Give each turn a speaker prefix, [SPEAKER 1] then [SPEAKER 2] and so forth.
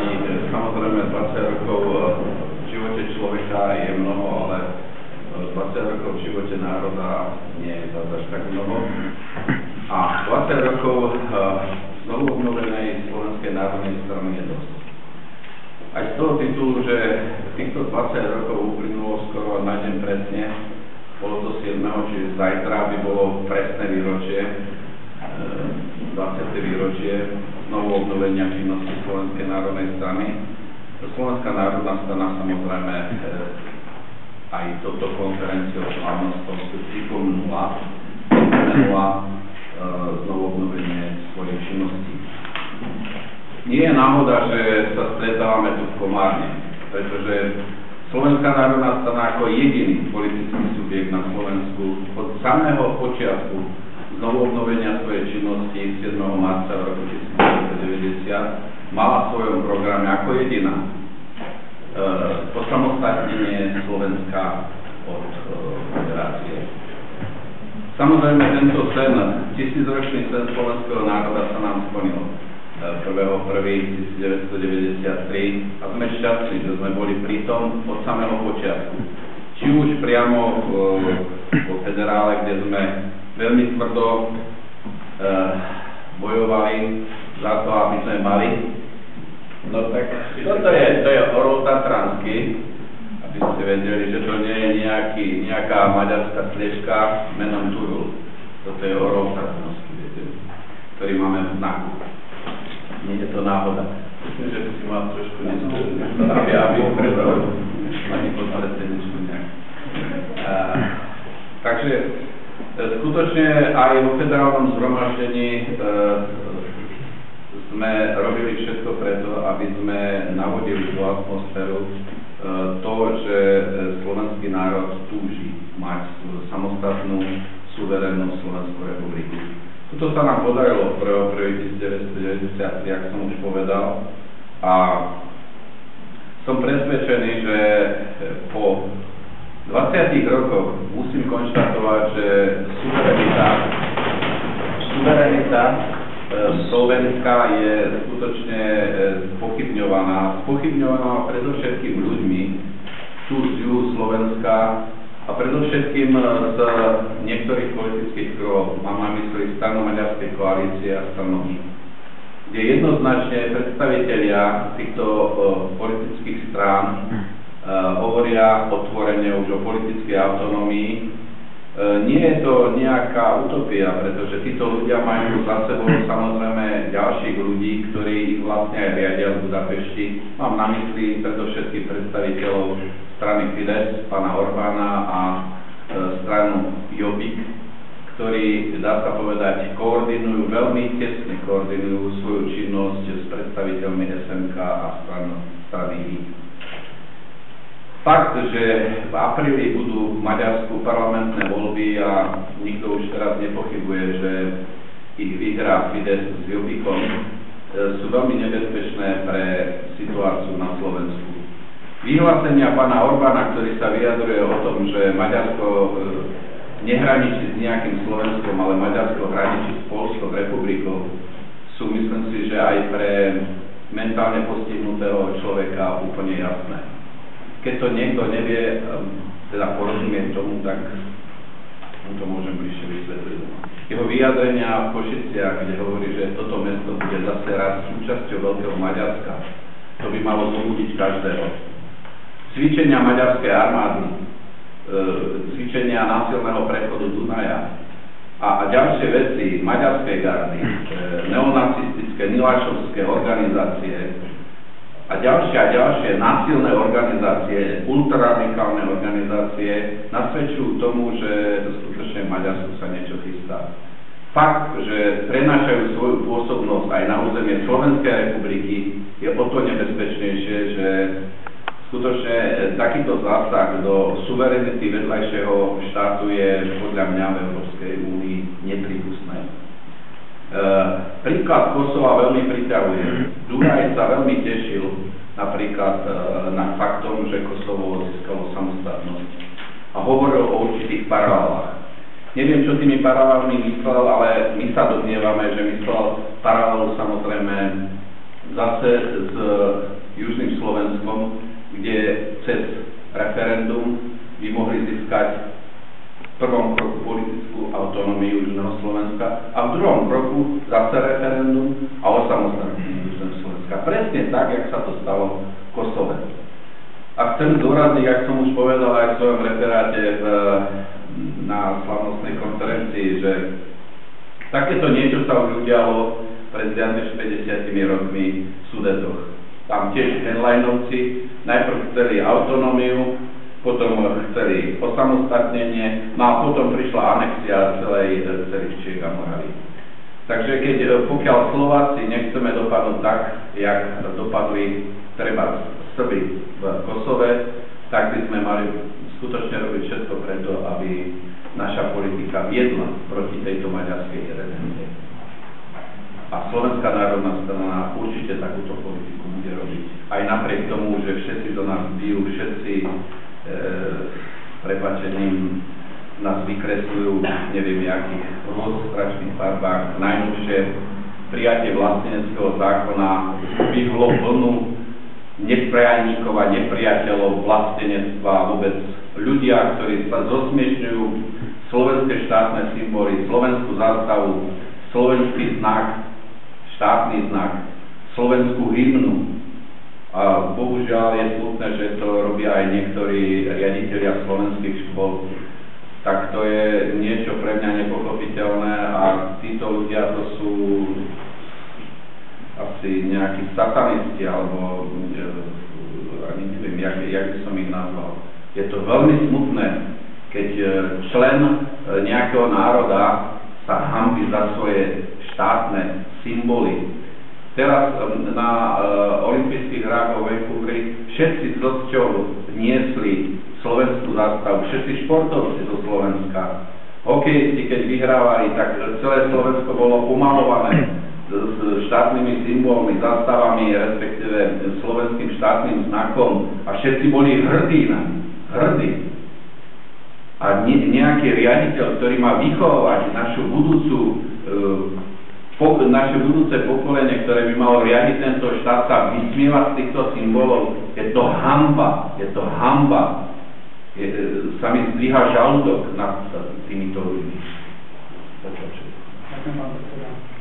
[SPEAKER 1] páni, samozrejme 20 rokov v živote človeka je mnoho, ale 20 rokov v živote národa nie je zase tak mnoho. A 20 rokov znovu obnovenej Slovenskej národnej strany je dosť. Aj z toho titulu, že týchto 20 rokov uplynulo skoro na deň presne, bolo to 7. čiže zajtra by bolo presné výročie, 20. výročie znovu obnovenia činnosti Slovenskej národnej strany. Slovenská národná strana samozrejme aj touto konferenciou slávnostnou pripomenula znovu obnovenie svojej činnosti. Nie je náhoda, že sa stretávame tu v Komárne, pretože Slovenská národná strana ako jediný politický subjekt na Slovensku od samého počiatku znovu obnovenia svojej činnosti 7. marca roku 1990 mala v svojom programe ako jediná osamostatnenie Slovenska od federácie. Samozrejme, tento sen, tisícročný sen slovenského národa sa nám splnil 1.1.1993 a sme šťastní, že sme boli pri tom od samého počiatku. Či už priamo vo federále, kde sme veľmi tvrdo bojovali za to, aby sme mali. No tak, to je orol tatranský, aby ste vedeli, že to nie je nejaká maďarská sliežka menom Turul. Toto je orol tatranský, viete, ktorý máme v znaku. Nie je to náhoda. Myslím, že by si mal trošku neskúšať, aby prebral ani podpredsedničku nejak. Takže skutočne aj vo federálnom zhromaždení sme robili všetko preto, aby sme navodili tú atmosféru to, že slovenský národ túži mať samostatnú, suverénnu Slovenskú republiku. Toto sa nám podarilo v 1993, ako som už povedal, a som presvedčený, že po 20 rokoch musím konštatovať, že suverenita Slovenska je skutočne spochybňovaná predovšetkým ľuďmi tu z juhu Slovenska a predovšetkým z niektorých politických kruhov. Mám na mysli stranu Maďarskej koalície a stranu HIP, kde jednoznačne predstavitelia týchto politických strán hovoria otvorene už o politickej autonómii. Nie je to nejaká utopia, pretože títo ľudia majú za sebou samozrejme ďalších ľudí, ktorí ich vlastne aj riadia v Budapešti. Mám na mysli predovšetkých predstaviteľov strany Fidesz, pána Orbána a stranu Jobbik, ktorí, dá sa povedať, veľmi tesne koordinujú svoju činnosť s predstaviteľmi SNK a strany HIP. Fakt, že v apríli budú v Maďarsku parlamentné voľby a nikto už teraz nepochybuje, že ich vyhrá Fidesz s Jobbikom, sú veľmi nebezpečné pre situáciu na Slovensku. Vyhlásenia pána Orbána, ktorý sa vyjadruje o tom, že Maďarsko nehraničí s nejakým Slovenskom, ale Maďarsko hraničí s Poľskou republikou, sú, myslím si, že aj pre mentálne postihnutého človeka úplne jasné. Keď to niekto nevie, teda porozumieť tomu, tak mu to môžem bližšie vysvetliť. Jeho vyjadrenia v Košiciach, kde hovorí, že toto mesto bude zase raz súčasťou Veľkého Maďarska, to by malo zobudiť každého. Cvičenia maďarskej armády, cvičenia násilného prechodu Dunaja a ďalšie veci maďarskej gardy, neonacistické, nilašovské organizácie, a ďalšie násilné organizácie, ultraradikálne organizácie nasvedčujú tomu, že skutočne v Maďarsku sa niečo chystá. Fakt, že prenášajú svoju pôsobnosť aj na územie Slovenskej republiky, je o to nebezpečnejšie, že skutočne takýto zásah do suverenity vedľajšieho štátu je podľa mňa v Európskej únii neprípustné. Príklad Kosova veľmi priťahuje. Dunaj sa veľmi tešil napríklad nad faktom, že Kosovo získalo samostatnosť a hovoril o určitých paralelách. Neviem, čo tými paralelami myslel, ale my sa domnievame, že myslel paralelu samozrejme zase s Južným Slovenskom, kde cez referendum by mohli získať v prvom kroku politickú autonómiu Južného Slovenska a v druhom kroku zase referendum a osamostatnenie Južného Slovenska. Presne tak, jak sa to stalo v Kosove. A chcem zdôrazniť, jak som už povedal aj v svojom referáte na slavnostnej konferencii, že takéto niečo sa už udialo pred viac než 50 rokmi v Sudetoch. Tam tiež Henleinovci najprv chceli autonómiu, potom chceli osamostatnenie, no a potom prišla anexia celých Čiech a Moravy. Takže pokiaľ Slováci nechceme dopadnúť tak, jak dopadli treba Srby v Kosove, tak by sme mali skutočne robiť všetko preto, aby naša politika viedla proti tejto maďarskej herezii. A Slovenská národná strana určite takúto politiku bude robiť. Aj napriek tomu, že všetci do nás bijú, všetci prepáčením nás vykresľujú, neviem jakých rozstrašných farbách. Najnovšie prijatie vlasteneckého zákona vyhlo vlnu neprianíkov a nepriateľov vlastenectva a vôbec ľudia, ktorí sa zosmiešňujú slovenské štátne symboly, slovenskú zástavu, slovenský znak, štátny znak, slovenskú hymnu. A bohužiaľ je smutné, že to robia aj niektorí riaditelia slovenských škôl. Tak to je niečo pre mňa nepochopiteľné a títo ľudia to sú asi nejakí satanisti alebo ani neviem, jak by som ich nazval. Je to veľmi smutné, keď člen nejakého národa sa hanbí za svoje štátne symboly. Teraz na olympijských hrách vo Vancouveri všetci s cťou niesli slovenskú zástavu, všetci športovci zo Slovenska. Hokejisti, keď vyhrávali, tak celé Slovensko bolo pomalované s štátnymi symbolmi, zástavami, respektíve slovenským štátnym znakom a všetci boli hrdí. A nejaký riaditeľ, ktorý má vychovávať naše budúce pokolenie, ktoré by malo riadiť tento štát, sa vysmieva z týchto symbolov. Je to hanba. Sa mi zdvíha žalúdok nad týmito ľuďmi.
[SPEAKER 2] Ďakujem, pán predseda.